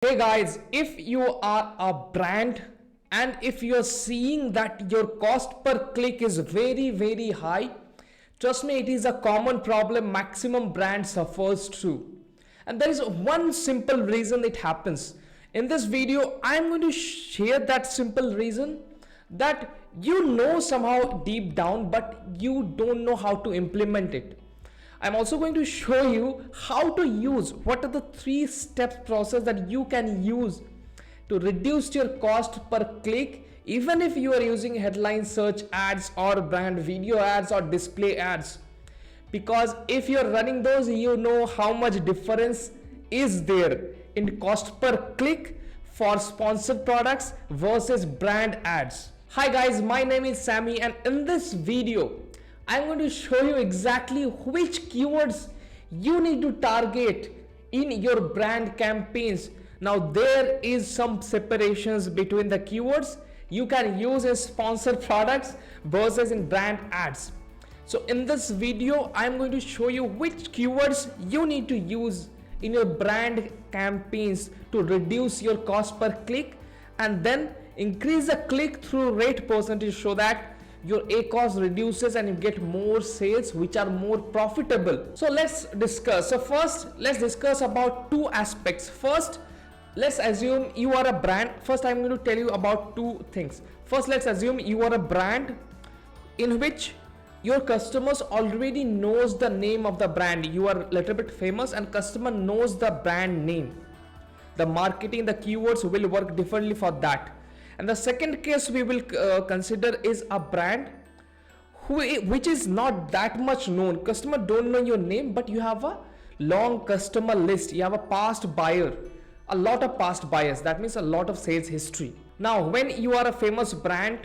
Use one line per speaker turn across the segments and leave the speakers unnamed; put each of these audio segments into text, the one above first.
Hey guys, if you are a brand and if you're seeing that your cost per click is very high, trust me, it is a common problem maximum brand suffers through. And there is one simple reason it happens. In this video, I'm going to share that simple reason that you know somehow deep down, but you don't know how to implement it. I'm also going to show you how to use what are the 3-step process that you can use to reduce your cost per click, even if you are using headline search ads or brand video ads or display ads. Because if you're running those, you know how much difference is there in cost per click for sponsored products versus brand ads. Hi guys, my name is Sammy, and in this video I'm going to show you exactly which keywords you need to target in your brand campaigns. Now there is some separations between the keywords you can use in sponsored products versus in brand ads. So in this video I'm going to show you which keywords you need to use in your brand campaigns to reduce your cost per click and then increase the click-through rate percentage so that your ACOS reduces and you get more sales which are more profitable. So let's discuss. So first, let's discuss about two aspects. First, let's assume you are a brand. First, I'm going to tell you about two things. First, let's assume you are a brand in which your customers already knows the name of the brand. You are a little bit famous and customer knows the brand name. The marketing, the keywords will work differently for that. And the second case we will consider is a brand which is not that much known. Customer don't know your name, but you have a long customer list. You have a past buyer, a lot of past buyers. That means a lot of sales history. Now, when you are a famous brand,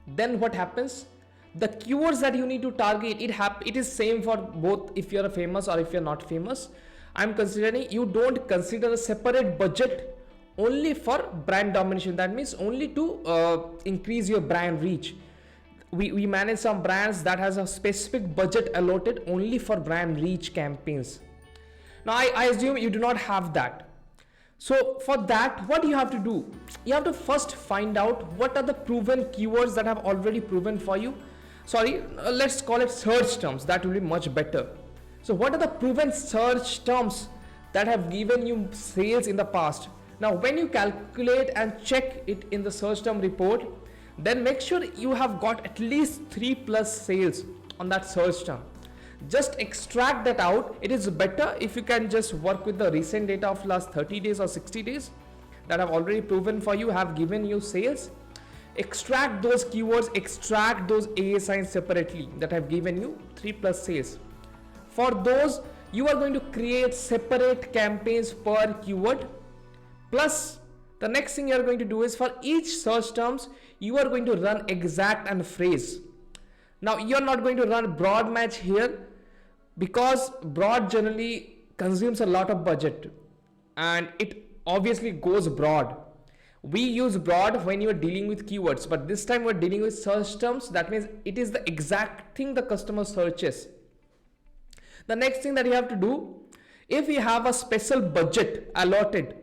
then what happens? The keywords that you need to target, it is same for both if you're a famous or if you're not famous. I'm considering you don't consider a separate budget only for brand domination. That means only to increase your brand reach. We manage some brands that has a specific budget allotted only for brand reach campaigns. Now I assume you do not have that. So for that, what you have to do, you have to first find out what are the proven keywords that have already proven for you. Let's call it search terms. That will be much better. So what are the proven search terms that have given you sales in the past? Now, when you calculate and check it in the search term report, then make sure you have got at least 3+ sales on that search term. Just extract that out. It is better if you can just work with the recent data of last 30 days or 60 days that have already proven for you, have given you sales. Extract those keywords, extract those ASINs separately that have given you 3+ sales. For those, you are going to create separate campaigns per keyword. Plus, the next thing you are going to do is for each search terms, you are going to run exact and phrase. Now, you are not going to run broad match here because broad generally consumes a lot of budget and it obviously goes broad. We use broad when you are dealing with keywords, but this time we are dealing with search terms. That means it is the exact thing the customer searches. The next thing that you have to do, if you have a special budget allotted,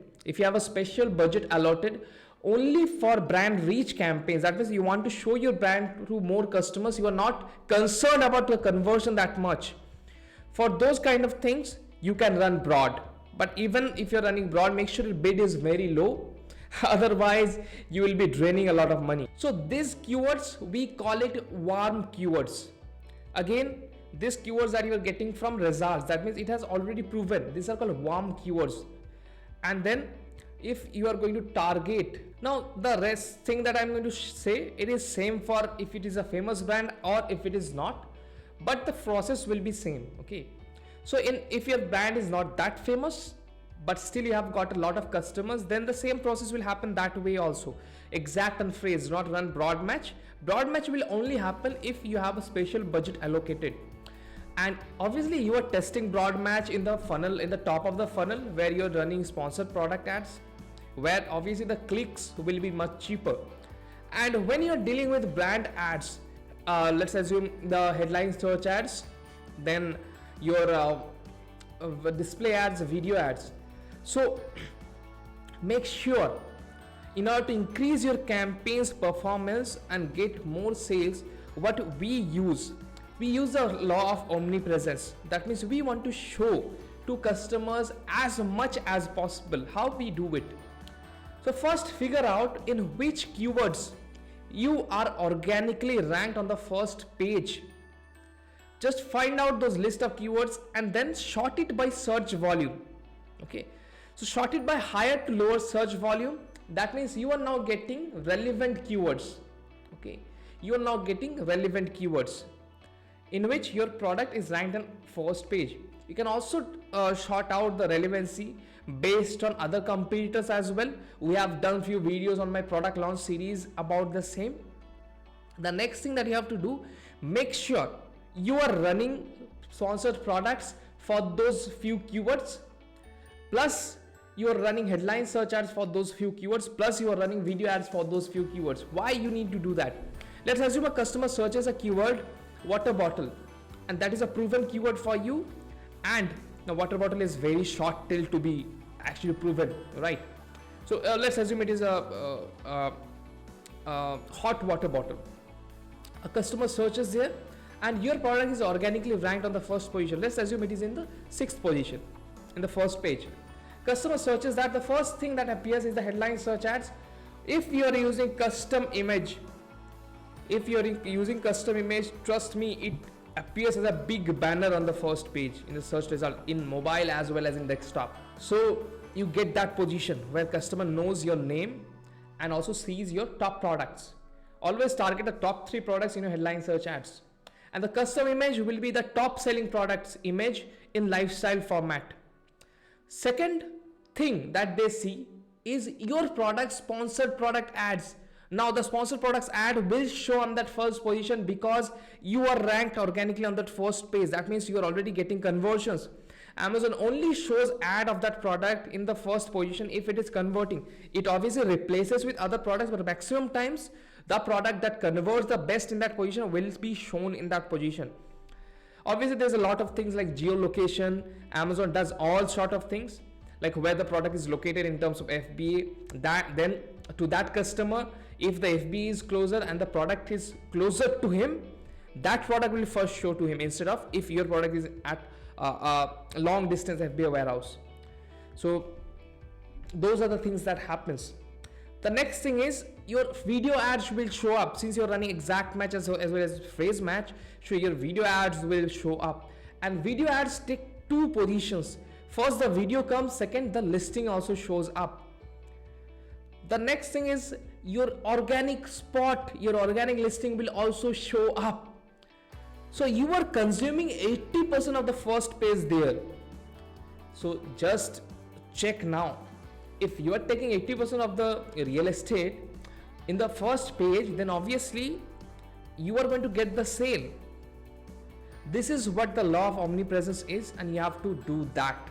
only for brand reach campaigns, that means you want to show your brand to more customers, you are not concerned about the conversion that much. For those kind of things, you can run broad. But even if you're running broad, make sure your bid is very low. Otherwise, you will be draining a lot of money. So these keywords, we call it warm keywords. Again, these keywords that you are getting from results, that means it has already proven. These are called warm keywords. And then if you are going to target, now the rest thing that I'm going to say, it is same for if it is a famous brand or if it is not, but the process will be same. Okay, so if your brand is not that famous but still you have got a lot of customers, then the same process will happen that way also. Exact and phrase, not run broad match. Broad match will only happen if you have a special budget allocated. And obviously you are testing broad match in the funnel, in the top of the funnel where you're running sponsored product ads, where obviously the clicks will be much cheaper. And when you're dealing with brand ads, let's assume the headline search ads, then your display ads, video ads. So make sure, in order to increase your campaign's performance and get more sales, what we use the law of omnipresence. That means we want to show to customers as much as possible. How we do it? So first, figure out in which keywords you are organically ranked on the first page. Just find out those list of keywords and then sort it by search volume. Okay, so sort it by higher to lower search volume. That means you are now getting relevant keywords. Okay, you are now getting relevant keywords in which your product is ranked on first page. You can also sort out the relevancy based on other competitors as well. We have done few videos on my product launch series about the same. The next thing that you have to do, make sure you are running sponsored products for those few keywords, plus you are running headline search ads for those few keywords, plus you are running video ads for those few keywords. Why you need to do that? Let's assume a customer searches a keyword water bottle, and that is a proven keyword for you, and the water bottle is very short till to be actually proven, right? So let's assume it is a hot water bottle. A customer searches there and your product is organically ranked on the first position. Let's assume it is in the 6th position in the first page. Customer searches that, the first thing that appears is the headline search ads. If you are using custom image, trust me, it appears as a big banner on the first page in the search result, in mobile as well as in desktop. So you get that position where customer knows your name and also sees your top products. Always target the top 3 products in your headline search ads. And the custom image will be the top selling products image in lifestyle format. Second thing that they see is your product sponsored product ads. Now the sponsored products ad will show on that first position because you are ranked organically on that first page. That means you are already getting conversions. Amazon only shows ad of that product in the first position if it is converting. It obviously replaces with other products, but maximum times the product that converts the best in that position will be shown in that position. Obviously there's a lot of things like geolocation. Amazon does all sort of things like where the product is located in terms of FBA. That then to that customer, if the FBA is closer and the product is closer to him, that product will first show to him instead of if your product is at a long distance FBA warehouse. So those are the things that happens. The next thing is your video ads will show up. Since you're running exact match as well as phrase match, so your video ads will show up. And video ads take 2 positions. First the video comes, second the listing also shows up. The next thing is your organic spot, your organic listing will also show up. So you are consuming 80% of the first page there. So just check now. If you are taking 80% of the real estate in the first page, then obviously you are going to get the sale. This is what the law of omnipresence is, and you have to do that.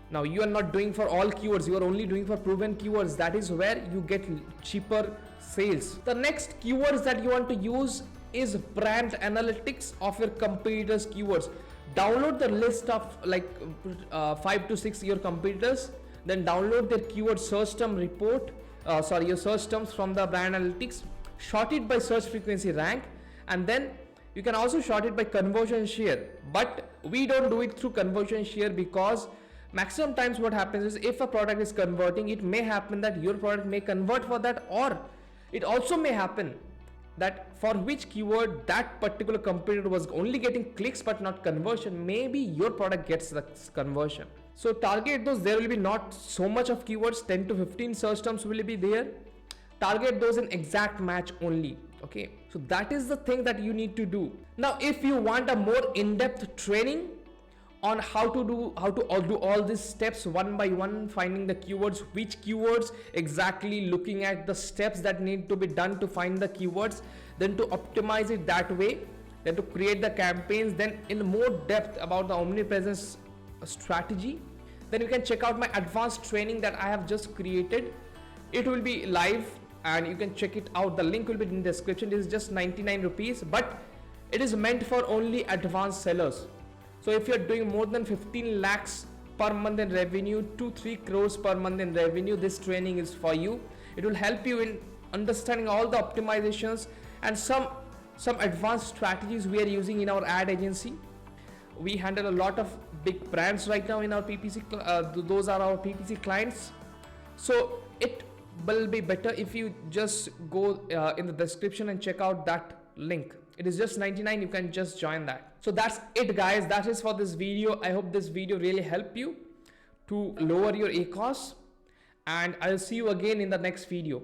Now you are not doing for all keywords, you are only doing for proven keywords. That is where you get cheaper sales. The next keywords that you want to use is brand analytics of your competitors' keywords. Download the list of like 5 to 6 your competitors, then download their keyword search term report, your search terms from the brand analytics, sort it by search frequency rank, and then you can also sort it by conversion share. But we don't do it through conversion share because maximum times what happens is if a product is converting, it may happen that your product may convert for that, or it also may happen that for which keyword that particular competitor was only getting clicks but not conversion, maybe your product gets the conversion. So target those. There will be not so much of keywords, 10 to 15 search terms will be there. Target those in exact match only. Okay, so that is the thing that you need to do. Now if you want a more in-depth training on how to do all these steps one by one, finding the keywords, which keywords exactly, looking at the steps that need to be done to find the keywords, then to optimize it that way, then to create the campaigns, then in more depth about the omnipresence strategy, then you can check out my advanced training that I have just created. It will be live and you can check it out. The link will be in the description. This is just 99 rupees, but it is meant for only advanced sellers. So if you're doing more than 15 lakhs per month in revenue, 2-3 crores per month in revenue, this training is for you. It will help you in understanding all the optimizations and some advanced strategies we are using in our ad agency. We handle a lot of big brands right now in our PPC. Those are our PPC clients. So it will be better if you just go in the description and check out that link. It is just 99. You can just join that. So that's it, guys. That is for this video. I hope this video really helped you to lower your ACOS, and I'll see you again in the next video.